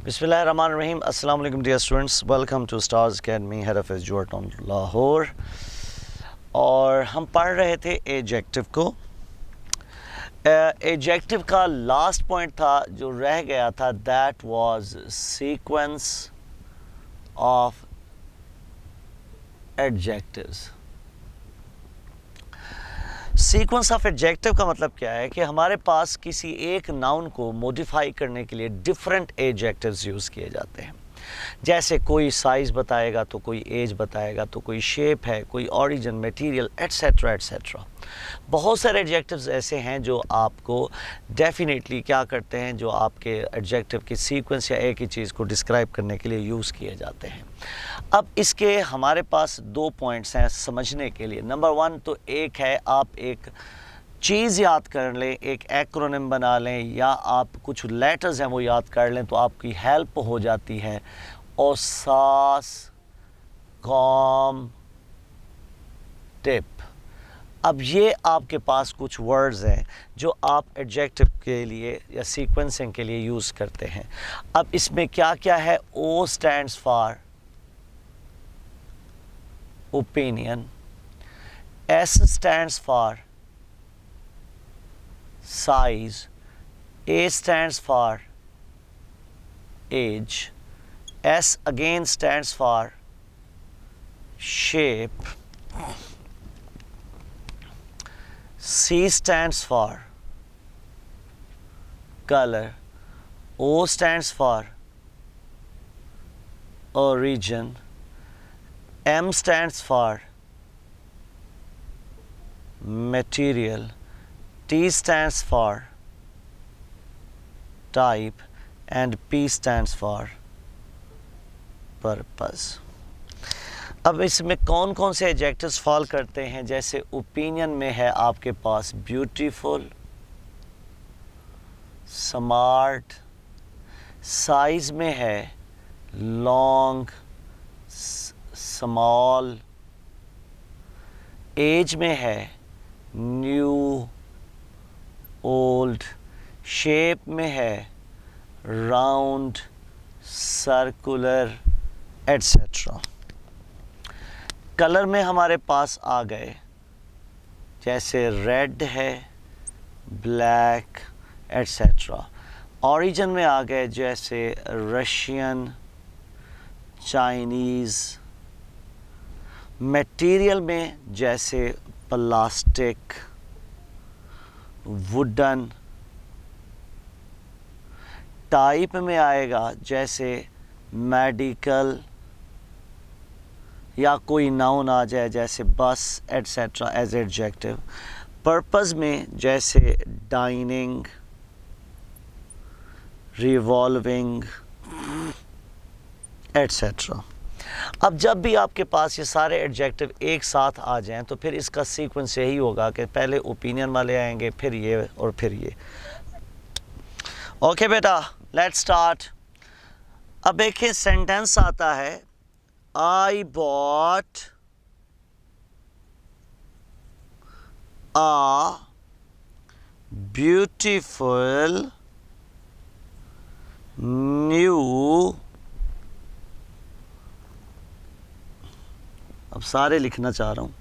बिस्मिल्लाहिर्रहमानिर्रहीम। अस्सलाम वालेकुम dear students, welcome to stars academy, head office Johar town Lahore. और हम पढ़ रहे थे एडजेक्टिव को। एडजेक्टिव का लास्ट पॉइंट था जो रह गया था, that was sequence of adjectives. Sequence of adjective का मतलब क्या है कि हमारे पास किसी एक नाउन को मॉडिफाई करने के लिए डिफरेंट एडजेक्टिव्स यूज़ किए जाते हैं। जैसे कोई साइज़ बताएगा तो कोई एज बताएगा, तो कोई शेप है, कोई ओरिजिन, मटेरियल, एट्सेट्रा एट्सेट्रा। बहुत सारे एडजेक्टिव्स ऐसे हैं जो आपको डेफिनेटली क्या करते हैं, जो आपके एडजेक्टिव की सीक्वेंस या एक ही चीज़ को डिस्क्राइब करने के लिए यूज़ किए जाते हैं। अब इसके हमारे पास दो पॉइंट्स हैं समझने के लिए। नंबर वन तो एक है, आप एक चीज़ याद कर लें, एक एक्रोनिम बना लें, या आप कुछ लेटर्स हैं वो याद कर लें तो आपकी हेल्प हो जाती है। ओसास, कॉम, टिप। अब ये आपके पास कुछ वर्ड्स हैं जो आप एडजेक्टिव के लिए या सीक्वेंसिंग के लिए यूज़ करते हैं। अब इसमें क्या क्या है? O stands for opinion, S stands for size, A stands for age, S again stands for shape, C stands for color, O stands for origin, M stands for material, T stands for type, and P stands for purpose. अब इसमें कौन कौन से adjectives fall करते हैं? जैसे opinion में है आपके पास ब्यूटीफुल, स्मार्ट, साइज में है लॉन्ग, स्मॉल, एज में है न्यू, ओल्ड, शेप में है राउंड, सर्कुलर, एट्सेट्रा। कलर में हमारे पास आ गए, जैसे रेड है, ब्लैक, एट्सेट्रा। ओरिजिन में आ गए, जैसे रशियन, चाइनीज़। मटेरियल में जैसे प्लास्टिक, वुडन। टाइप में आएगा जैसे मेडिकल, या कोई नाउन आ जाए जैसे बस, एट्सेट्रा एज एडजेक्टिव। पर्पस में जैसे डाइनिंग, रिवॉल्विंग, एट्सेट्रा। अब जब भी आपके पास ये सारे एडजेक्टिव एक साथ आ जाएं तो फिर इसका सीक्वेंस यही होगा कि पहले ओपिनियन वाले आएंगे, फिर ये और फिर ये। ओके बेटा, लेट्स स्टार्ट। अब देखिए सेंटेंस आता है, I bought a beautiful new, अब सारे लिखना चाह रहा हूँ,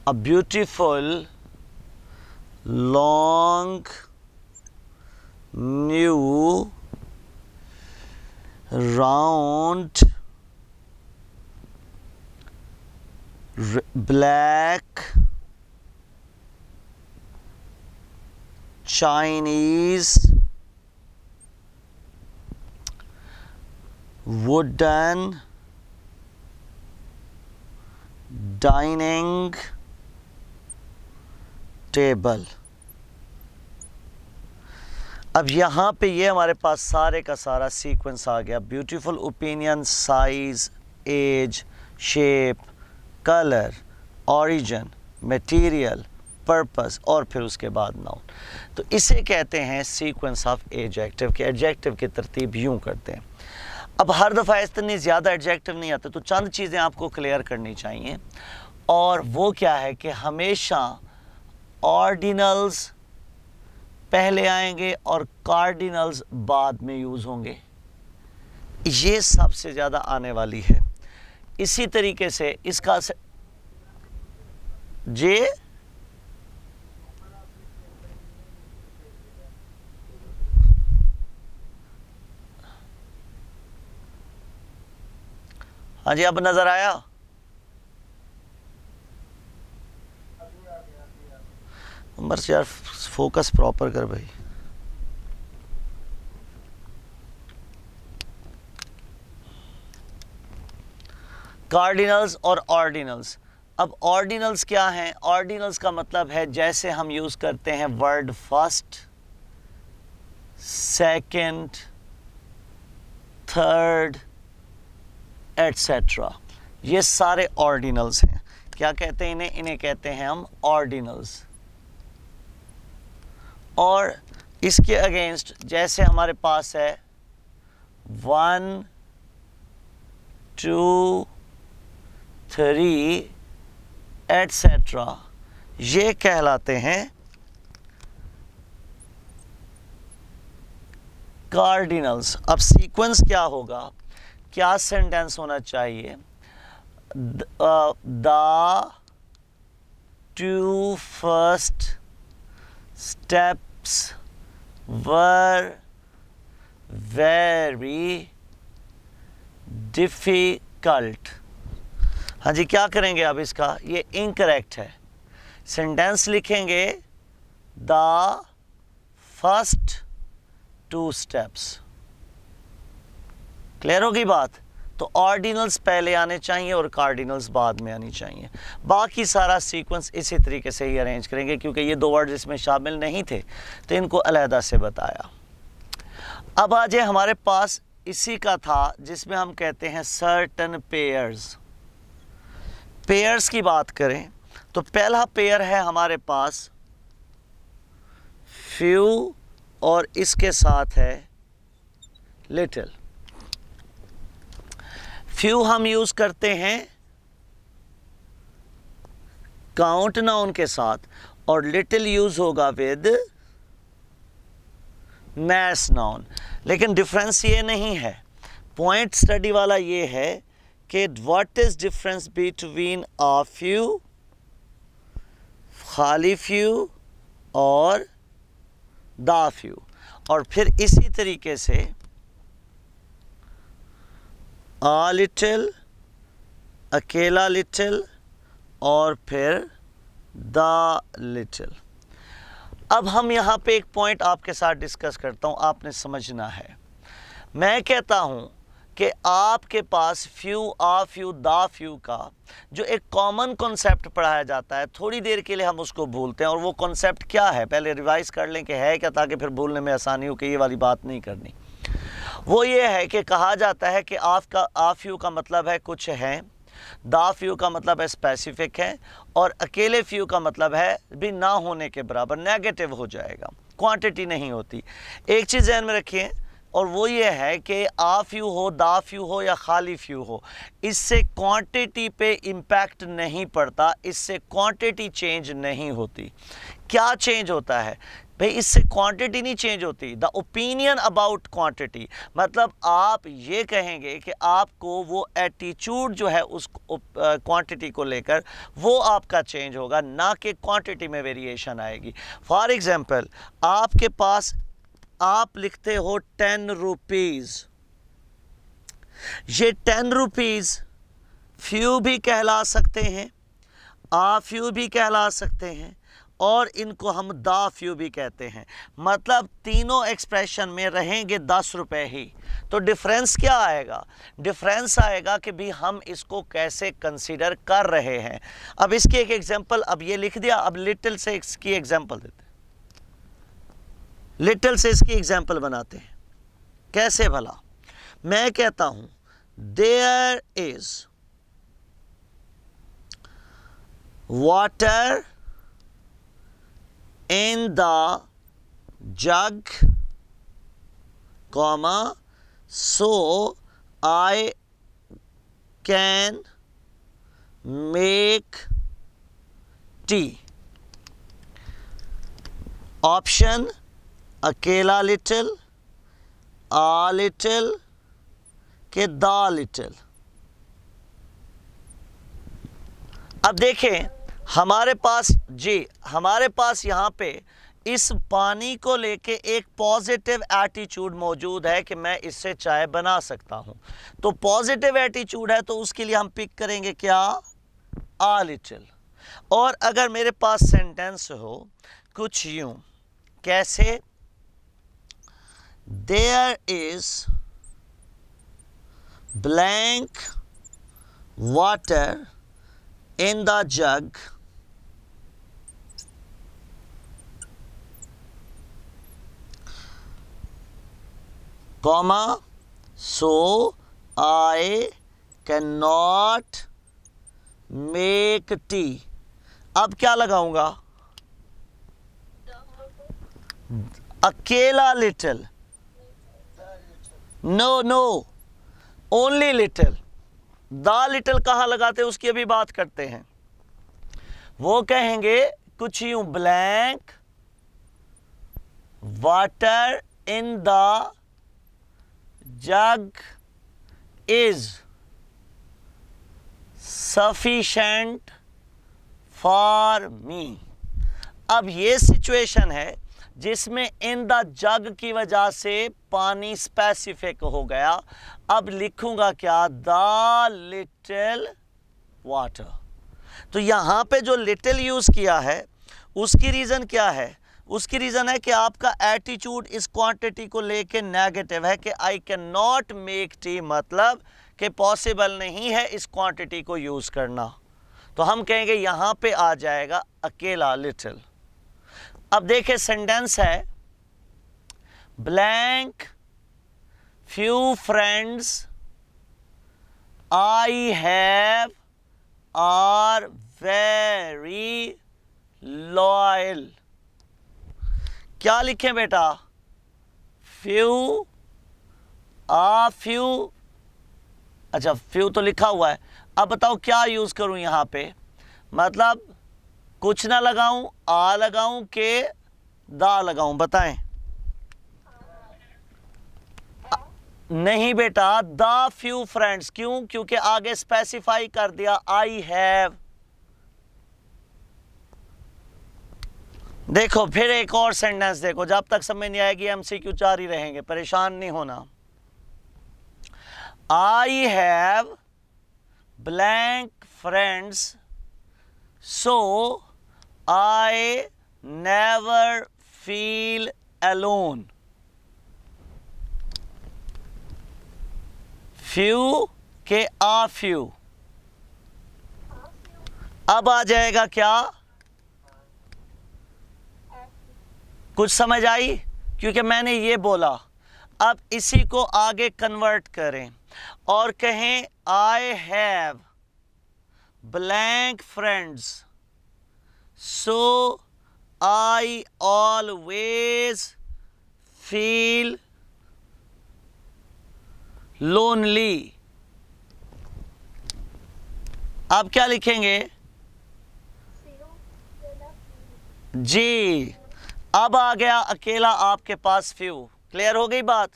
a beautiful long new round black Chinese wooden dining table. अब यहाँ पे ये हमारे पास सारे का सारा सीक्वेंस आ गया। Beautiful, opinion, size, age, shape, colour, origin, material, purpose, और फिर उसके बाद नाउन। तो इसे कहते हैं सीक्वेंस ऑफ एडजेक्टिव के। एडजेक्टिव की तरतीब यूँ करते हैं। अब हर दफ़ा इतनी ज़्यादा एडजेक्टिव नहीं आते, तो चंद चीज़ें आपको क्लियर करनी चाहिए, और वो क्या है कि हमेशा ऑर्डिनल्स पहले आएंगे और कार्डिनल्स बाद में यूज़ होंगे। ये सबसे ज़्यादा आने वाली है। इसी तरीके से इसका जे हाँ जी, अब नजर आया? बस यार फोकस प्रॉपर कर भाई। कार्डिनल्स और ऑर्डिनल्स। अब ऑर्डिनल्स क्या हैं? ऑर्डिनल्स का मतलब है जैसे हम यूज करते हैं word first, second, third etcetera, ये सारे ऑर्डिनल्स हैं। क्या कहते हैं इन्हें? इन्हें कहते हैं हम ऑर्डिनल्स। और इसके अगेंस्ट जैसे हमारे पास है 1 2 3 एटसेट्रा, ये कहलाते हैं कार्डिनल्स। अब सीक्वेंस क्या होगा, क्या सेंटेंस होना चाहिए? The 2 first steps were very difficult। हाँ जी, क्या करेंगे अब इसका? ये इनकरेक्ट है। सेंटेंस लिखेंगे द फर्स्ट 2 steps। क्लियर होगी बात? तो ऑर्डिनल्स पहले आने चाहिए और कार्डिनल्स बाद में आनी चाहिए। बाकी सारा सीक्वेंस इसी तरीके से ही अरेंज करेंगे, क्योंकि ये 2 वर्ड इसमें शामिल नहीं थे तो इनको अलहदा से बताया। अब आ जाए हमारे पास इसी का था जिसमें हम कहते हैं सर्टन पेयर्स। पेयर्स की बात करें तो पहला पेयर है हमारे पास फ्यू और इसके साथ है लिटिल। फ्यू हम यूज करते हैं काउंट नाउन के साथ और लिटिल यूज होगा विद मैस नाउन। लेकिन डिफरेंस ये नहीं है, पॉइंट स्टडी वाला ये है कि what is difference between a few, खाली फ्यू और द फ्यू। और फिर इसी तरीके से a लिटिल, अकेला लिटिल और फिर द लिटिल। अब हम यहाँ पे एक पॉइंट आपके साथ डिस्कस करता हूँ, आपने समझना है। मैं कहता हूँ कि आपके पास फ्यू, आ फ्यू, दा फ्यू का जो एक कॉमन कॉन्सेप्ट पढ़ाया जाता है, थोड़ी देर के लिए हम उसको भूलते हैं। और वो कॉन्सेप्ट क्या है, पहले रिवाइज कर लें कि है क्या, ताकि फिर भूलने में आसानी हो कि ये वाली बात नहीं करनी। वो ये है कि कहा जाता है कि आ फ्यू का मतलब है कुछ है, दा फ्यू का मतलब है स्पेसिफिक है, और अकेले फ्यू का मतलब है भी ना होने के बराबर, नेगेटिव हो जाएगा, क्वांटिटी नहीं होती। एक चीज़ ध्यान में रखिए, और वो ये है कि आ फ्यू हो, दा फ्यू हो या खाली फ्यू हो, इससे क्वांटिटी पे इम्पैक्ट नहीं पड़ता, इससे क्वांटिटी चेंज नहीं होती। क्या चेंज होता है भाई? इससे क्वांटिटी नहीं चेंज होती, द ओपिनियन अबाउट क्वांटिटी। मतलब आप ये कहेंगे कि आपको वो एटीट्यूड जो है उस क्वांटिटी को लेकर, वो आपका चेंज होगा, ना कि क्वांटिटी में वेरिएशन आएगी। फॉर एग्जांपल, आपके पास आप लिखते हो 10 रुपीज़, ये 10 रुपीज़ फ्यू भी कहला सकते हैं, आ फ्यू भी कहला सकते हैं, और इनको हम दा फ्यू भी कहते हैं। मतलब तीनों एक्सप्रेशन में रहेंगे 10 रुपए ही। तो डिफरेंस क्या आएगा? डिफरेंस आएगा कि भी हम इसको कैसे कंसीडर कर रहे हैं। अब इसकी एक एग्जांपल, अब ये लिख दिया, अब लिटिल से इसकी एग्जांपल देते हैं, लिटिल से इसकी एग्जांपल बनाते हैं। कैसे भला? मैं कहता हूं there is water in the jug, comma, so I can make tea। Option अकेला लिटिल, आ लिटिल के द लिटिल। अब देखें हमारे पास यहाँ पे इस पानी को लेके एक पॉजिटिव एटीट्यूड मौजूद है कि मैं इससे चाय बना सकता हूं। तो पॉजिटिव एटीट्यूड है तो उसके लिए हम पिक करेंगे क्या, आ लिटिल। और अगर मेरे पास सेंटेंस हो कुछ यूं, कैसे, there is blank water in the jug, comma, so I cannot make tea। अब क्या लगाऊंगा, अकेला little, no only little. The little कहाँ लगाते हैं उसकी अभी बात करते हैं। वो कहेंगे कुछ यूं, blank water in the jug is sufficient for me. अब ये सिचुएशन है जिसमें इन द जग की वजह से पानी स्पेसिफिक हो गया। अब लिखूंगा क्या, द लिटिल वाटर। तो यहां पे जो लिटिल यूज किया है उसकी रीजन क्या है, उसकी रीजन है कि आपका एटीट्यूड इस क्वांटिटी को लेके नेगेटिव है कि I can not make tea, मतलब कि पॉसिबल नहीं है इस क्वांटिटी को यूज करना। तो हम कहेंगे यहां पे आ जाएगा अकेला लिटिल। अब देखें सेंटेंस है, blank few friends I have are very loyal. क्या लिखें बेटा, फ्यू, फ्यू, अच्छा फ्यू तो लिखा हुआ है। अब बताओ क्या यूज करूं यहां पे, मतलब कुछ ना लगाऊं, आ लगाऊं के दा लगाऊं, बताएं। नहीं बेटा, द फ्यू फ्रेंड्स। क्यों, क्योंकि आगे स्पेसिफाई कर दिया आई हैव। देखो फिर एक और सेंटेंस देखो, जब तक समझ नहीं आएगी एमसीक्यू जारी रहेंगे, परेशान नहीं होना। I have blank friends so I never feel alone। few के a few। अब आ जाएगा क्या, कुछ समझ आई, क्योंकि मैंने ये बोला। अब इसी को आगे कन्वर्ट करें और कहें I have blank friends so I always feel lonely। आप क्या लिखेंगे जी। अब आ गया अकेला आपके पास फ्यू। क्लियर हो गई बात।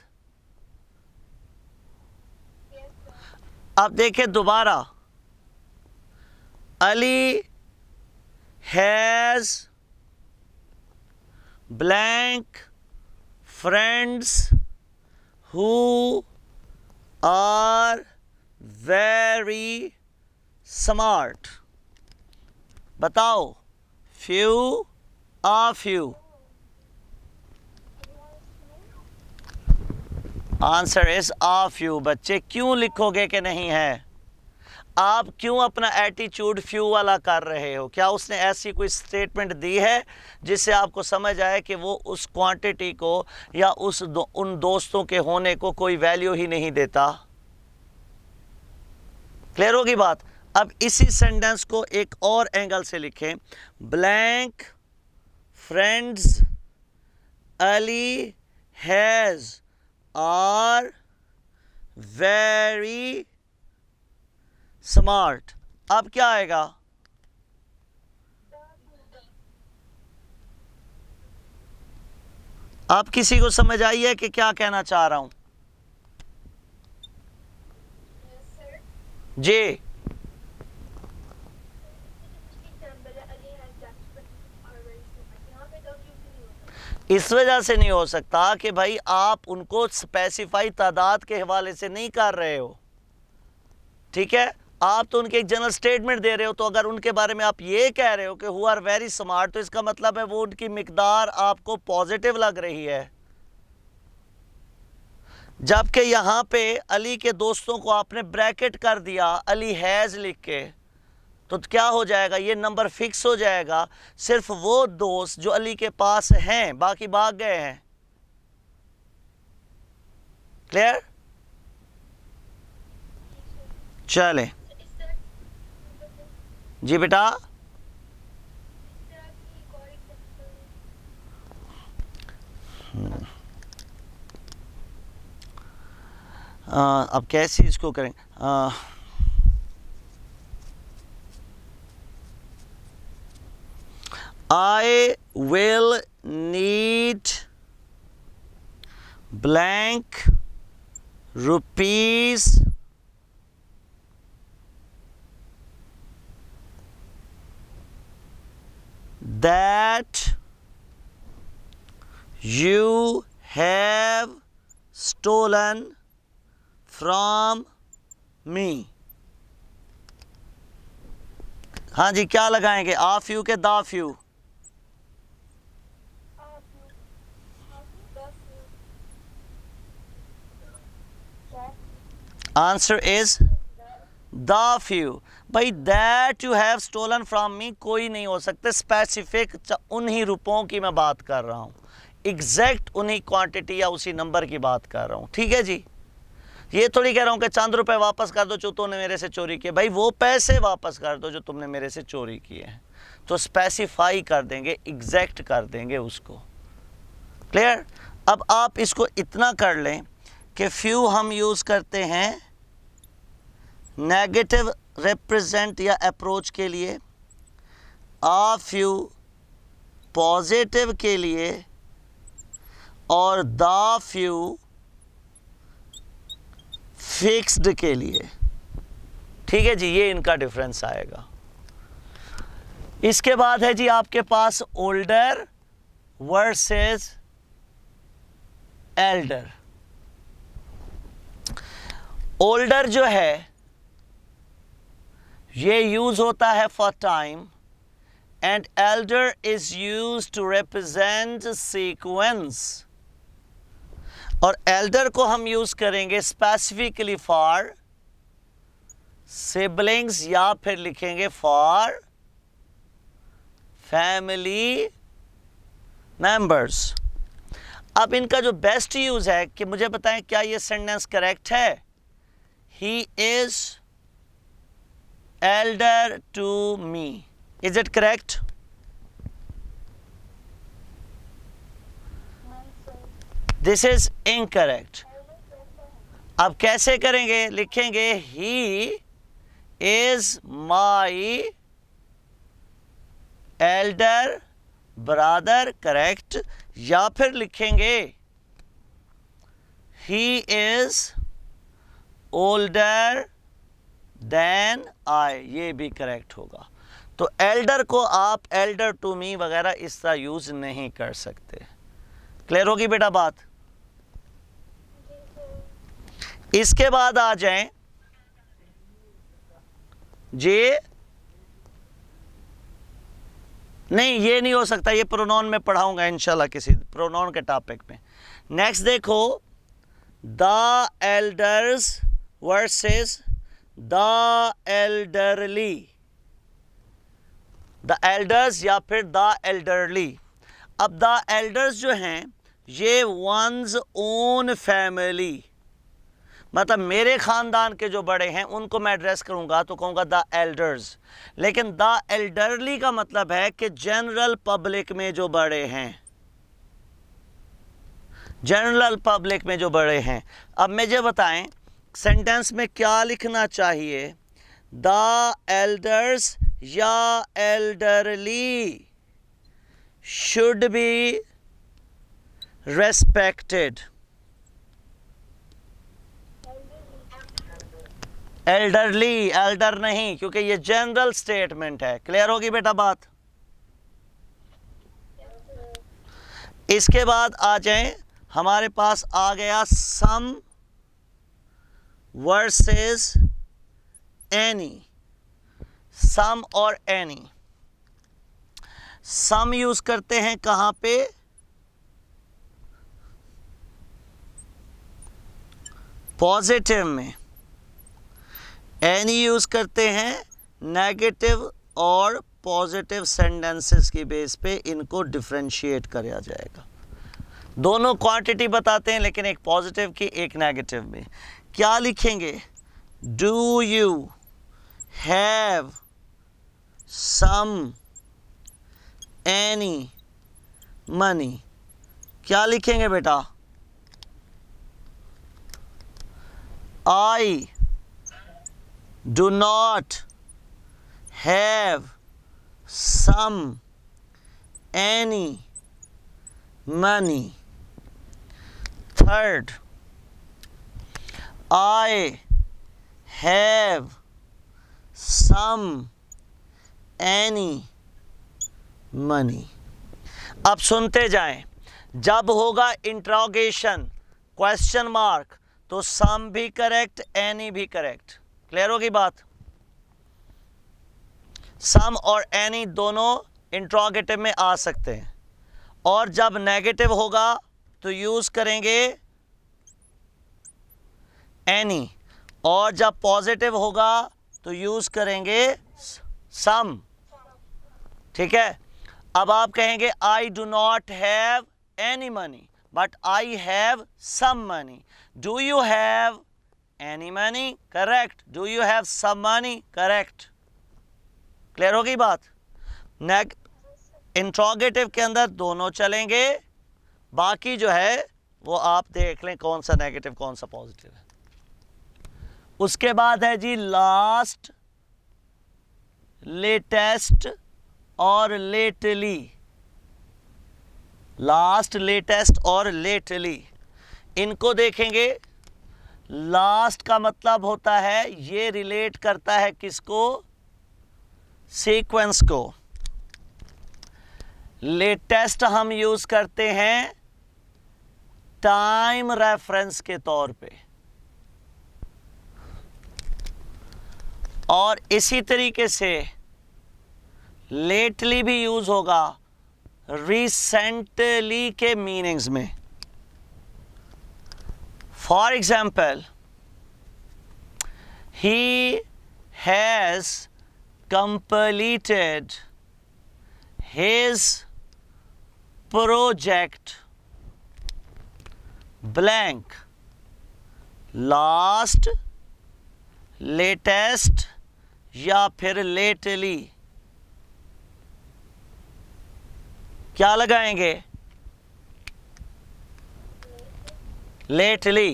अब देखें दोबारा, Ali has blank friends who are very smart। बताओ, few a few। Answer is a few। बच्चे क्यों लिखोगे कि नहीं है, आप क्यों अपना एटीट्यूड फ्यू वाला कर रहे हो? क्या उसने ऐसी कोई स्टेटमेंट दी है जिससे आपको समझ आए कि वो उस क्वांटिटी को या उन दोस्तों के होने को कोई वैल्यू ही नहीं देता? क्लियर होगी बात। अब इसी सेंटेंस को एक और एंगल से लिखें, blank friends Ali has are very smart. अब क्या आएगा, आप किसी को समझ आई है कि क्या कहना चाह रहा हूं? जी, इस वजह से नहीं हो सकता कि भाई आप उनको स्पेसिफाई तादाद के हवाले से नहीं कर रहे हो, ठीक है? आप तो उनके एक जनरल स्टेटमेंट दे रहे हो। तो अगर उनके बारे में आप ये कह रहे हो कि हु आर वेरी स्मार्ट, तो इसका मतलब है वो उनकी मिकदार आपको पॉजिटिव लग रही है। जबकि यहां पे अली के दोस्तों को आपने ब्रैकेट कर दिया अली हैज लिख के, तो क्या हो जाएगा? ये नंबर फिक्स हो जाएगा। सिर्फ वो दोस्त जो अली के पास हैं, बाकी भाग गए हैं। क्लियर? चले जी बेटा। अब कैसे इसको करें? I will need blank rupees that you have stolen from me। हाँ जी, क्या लगाएंगे? आ फ्यू के the few? Answer is the few. भाई that you have stolen from me कोई नहीं हो सकते, स्पेसिफिक उन्हीं रुपयों की मैं बात कर रहा हूँ, एग्जैक्ट उन्हीं क्वांटिटी या उसी नंबर की बात कर रहा हूँ। ठीक है जी, ये थोड़ी कह रहा हूँ कि चंद रुपए वापस कर दो जो तुमने मेरे से चोरी किए। भाई वो पैसे वापस कर दो जो तुमने मेरे से चोरी किए हैं, तो स्पेसिफाई कर देंगे, एग्जैक्ट कर देंगे उसको। क्लियर? अब आप इसको इतना कर लें कि फ्यू हम यूज़ करते हैं नेगेटिव रिप्रेजेंट या अप्रोच के लिए, आ फ्यू पॉजिटिव के लिए, और द फ्यू फिक्स्ड के लिए। ठीक है जी, ये इनका डिफरेंस आएगा। इसके बाद है जी आपके पास ओल्डर वर्सेस एल्डर। ओल्डर जो है ये यूज होता है for time, and elder is use to represent sequence. और एल्डर को हम यूज करेंगे स्पेसिफिकली फॉर सिबलिंग्स, या फिर लिखेंगे फॉर फैमिली मेंबर्स। अब इनका जो बेस्ट यूज है कि मुझे बताएं क्या ये सेंटेंस करेक्ट है? He is elder to me, is it correct? This is incorrect. अब कैसे करेंगे? लिखेंगे he is my elder brother, correct. या फिर लिखेंगे he is older than I, ये भी करेक्ट होगा। तो एल्डर को आप एल्डर टू मी वगैरह इस तरह यूज नहीं कर सकते। क्लियर होगी बेटा बात? इसके बाद आ जाएं जी, नहीं ये नहीं हो सकता, ये प्रोनाउन में पढ़ाऊंगा इंशाल्लाह किसी प्रोनाउन के टॉपिक में। नेक्स्ट देखो, the elders versus the elderly, the elders या फिर द एल्डरली। अब द एल्डर्स जो हैं ये वंस ओन फैमिली, मतलब मेरे ख़ानदान के जो बड़े हैं उनको मैं एड्रेस करूंगा तो कहूँगा द एल्डर्स। लेकिन द एल्डरली का मतलब है कि जनरल पब्लिक में जो बड़े हैं, जनरल पब्लिक में जो बड़े हैं। अब मुझे बताएं सेंटेंस में क्या लिखना चाहिए? द एल्डर्स या elderly should be respected, elderly, Elder नहीं, क्योंकि ये जनरल स्टेटमेंट है। क्लियर होगी बेटा बात? इसके बाद आ जाएं, हमारे पास आ गया सम वर्सेस एनी। सम और एनी, सम यूज करते हैं कहां पे? पॉजिटिव में। एनी यूज करते हैं नेगेटिव और पॉजिटिव सेंटेंसेस की बेस पे, इनको डिफरेंशिएट किया जाएगा। दोनों क्वांटिटी बताते हैं, लेकिन एक पॉजिटिव की एक नेगेटिव में। क्या लिखेंगे? Do you have some any money. क्या लिखेंगे बेटा? I do not have some any money. Third, I have some any money. अब सुनते जाएं, जब होगा इंट्रोगेशन क्वेश्चन मार्क, तो सम भी करेक्ट, एनी भी करेक्ट। क्लियर होगी बात? सम और एनी दोनों इंट्रोगेटिव में आ सकते हैं, और जब नेगेटिव होगा तो यूज करेंगे एनी, और जब पॉजिटिव होगा तो यूज करेंगे सम। ठीक है? अब आप कहेंगे I do not have any money, but I have some money. Do you have any money? Correct. Do you have some money? Correct. Clear होगी बात? इंट्रोगेटिव के अंदर दोनों चलेंगे, बाकी जो है वो आप देख लें कौन सा नेगेटिव कौन सा पॉजिटिव है। उसके बाद है जी लास्ट, लेटेस्ट और लेटली। लास्ट, लेटेस्ट और लेटली, इनको देखेंगे। लास्ट का मतलब होता है ये रिलेट करता है किसको? सीक्वेंस को। लेटेस्ट हम यूज करते हैं टाइम रेफरेंस के तौर पे, और इसी तरीके से लेटली भी यूज होगा रिसेंटली के मीनिंग्स में। For example, he has completed his project blank। Last, latest या फिर लेटली, क्या लगाएंगे? लेटली,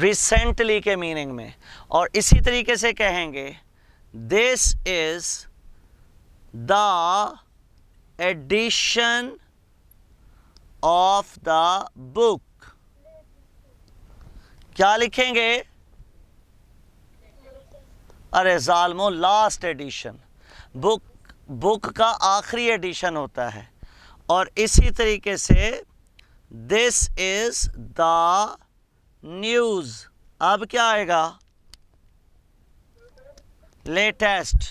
रिसेंटली के मीनिंग में। और इसी तरीके से कहेंगे This is the edition of the book। क्या लिखेंगे? अरे जालमो, लास्ट एडिशन। बुक का आखिरी एडिशन होता है। और इसी तरीके से दिस इज द न्यूज, अब क्या आएगा? लेटेस्ट,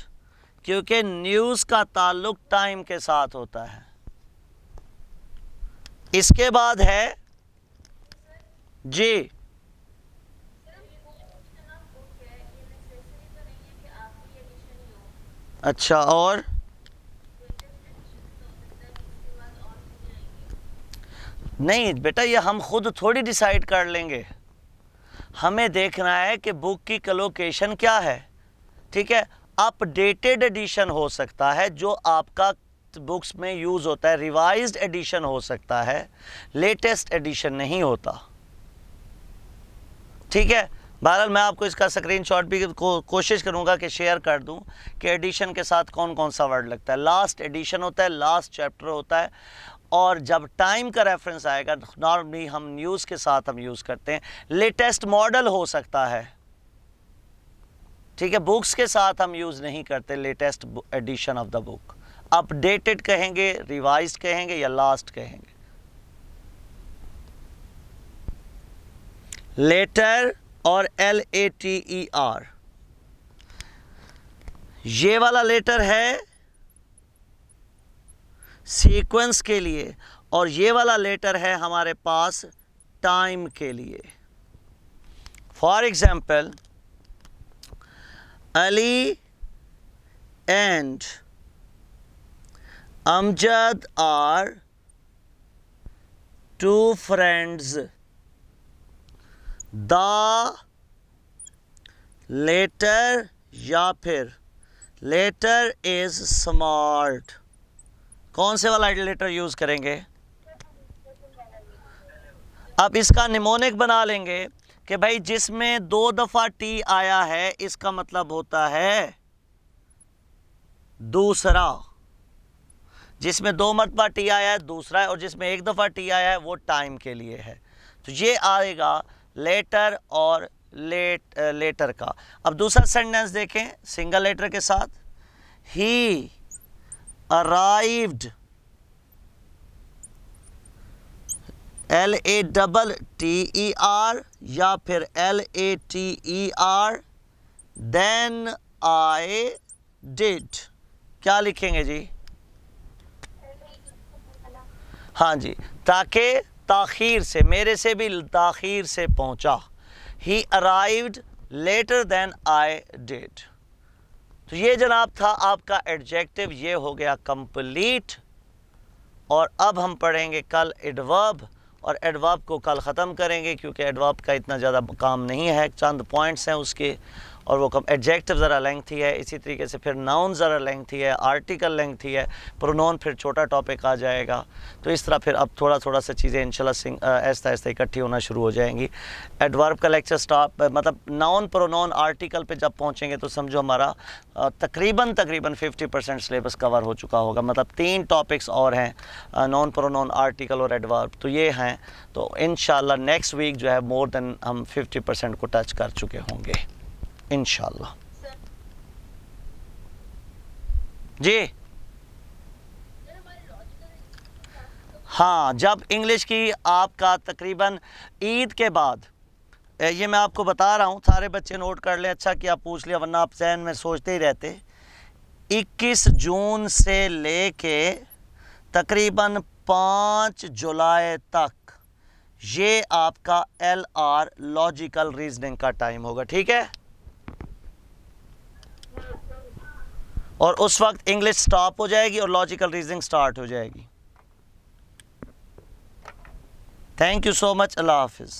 क्योंकि न्यूज़ का ताल्लुक टाइम के साथ होता है। इसके बाद है जी, अच्छा, और नहीं बेटा, ये हम खुद थोड़ी डिसाइड कर लेंगे। हमें देखना है कि बुक की कलोकेशन क्या है। ठीक है? अपडेटेड एडिशन हो सकता है जो आपका बुक्स में यूज़ होता है, रिवाइज्ड एडिशन हो सकता है, लेटेस्ट एडिशन नहीं होता। ठीक है? बहरहाल मैं आपको इसका स्क्रीनशॉट भी कोशिश करूंगा कि शेयर कर दूं कि एडिशन के साथ कौन कौन सा वर्ड लगता है। लास्ट एडिशन होता है, लास्ट चैप्टर होता है, और जब टाइम का रेफरेंस आएगा, नॉर्मली हम न्यूज़ के साथ हम यूज़ करते हैं। लेटेस्ट मॉडल हो सकता है, ठीक है, बुक्स के साथ हम यूज़ नहीं करते latest edition of the book. Updated कहेंगे, रिवाइज्ड कहेंगे या लास्ट कहेंगे। लेटर और LATER, ये वाला लेटर है सीक्वेंस के लिए और ये वाला लेटर है हमारे पास टाइम के लिए। For example, Ali and Amjad are two friends, the latter या फिर लेटर इज स्मार्ट। कौन से वाला लेटर यूज करेंगे? अब इसका निमोनिक बना लेंगे कि भाई जिसमें 2 दफा टी आया है इसका मतलब होता है दूसरा, जिसमें 2 मरतबा टी आया है दूसरा है, और जिसमें 1 दफा टी आया है वो टाइम के लिए है। तो ये आएगा लेटर और लेटर का। अब दूसरा सेंटेंस देखें सिंगल लेटर के साथ, ही अराइव्ड, LATTER या फिर LATER, देन आई डिड। क्या लिखेंगे जी? हाँ जी, ताकि ताखीर से, मेरे से भी ताखीर से पहुंचा। He arrived later than I did. तो ये जनाब था आपका एडजेक्टिव, ये हो गया कंप्लीट। और अब हम पढ़ेंगे कल एडवर्ब, और एडवर्ब को कल ख़त्म करेंगे क्योंकि एडवर्ब का इतना ज़्यादा काम नहीं है, चंद पॉइंट्स हैं उसके, और वो कम। एडजेक्टिव ज़रा लेंथी है, इसी तरीके से फिर नाउन ज़रा लेंथी है, आर्टिकल लेंथी है, प्रोनाउन फिर छोटा टॉपिक आ जाएगा। तो इस तरह फिर अब थोड़ा थोड़ा सा चीज़ें इंशाल्लाह ऐसा ऐसा इकट्ठी होना शुरू हो जाएंगी। एडवर्ब का लेक्चर स्टार्ट, मतलब नाउन प्रोनाउन आर्टिकल पे जब पहुँचेंगे तो समझो हमारा तकरीबन 50% सिलेबस कवर हो चुका होगा। मतलब 3 टॉपिक्स और हैं, नाउन प्रोनाउन आर्टिकल और एडवर्ब, तो ये हैं। तो इंशाल्लाह नेक्स्ट वीक जो है मोर देन हम 50% को टच कर चुके होंगे इंशाल्लाह। जी हाँ, जब इंग्लिश की आपका तकरीबन ईद के बाद, ये मैं आपको बता रहा हूँ, सारे बच्चे नोट कर लें, अच्छा कि आप पूछ लिया वरना आप जहन में सोचते ही रहते। 21 जून से लेके तकरीबन 5 जुलाई तक ये आपका LR लॉजिकल रीजनिंग का टाइम होगा, ठीक है। और उस वक्त इंग्लिश स्टॉप हो जाएगी और लॉजिकल रीजनिंग स्टार्ट हो जाएगी। थैंक यू सो मच, अल्लाह हाफिज़।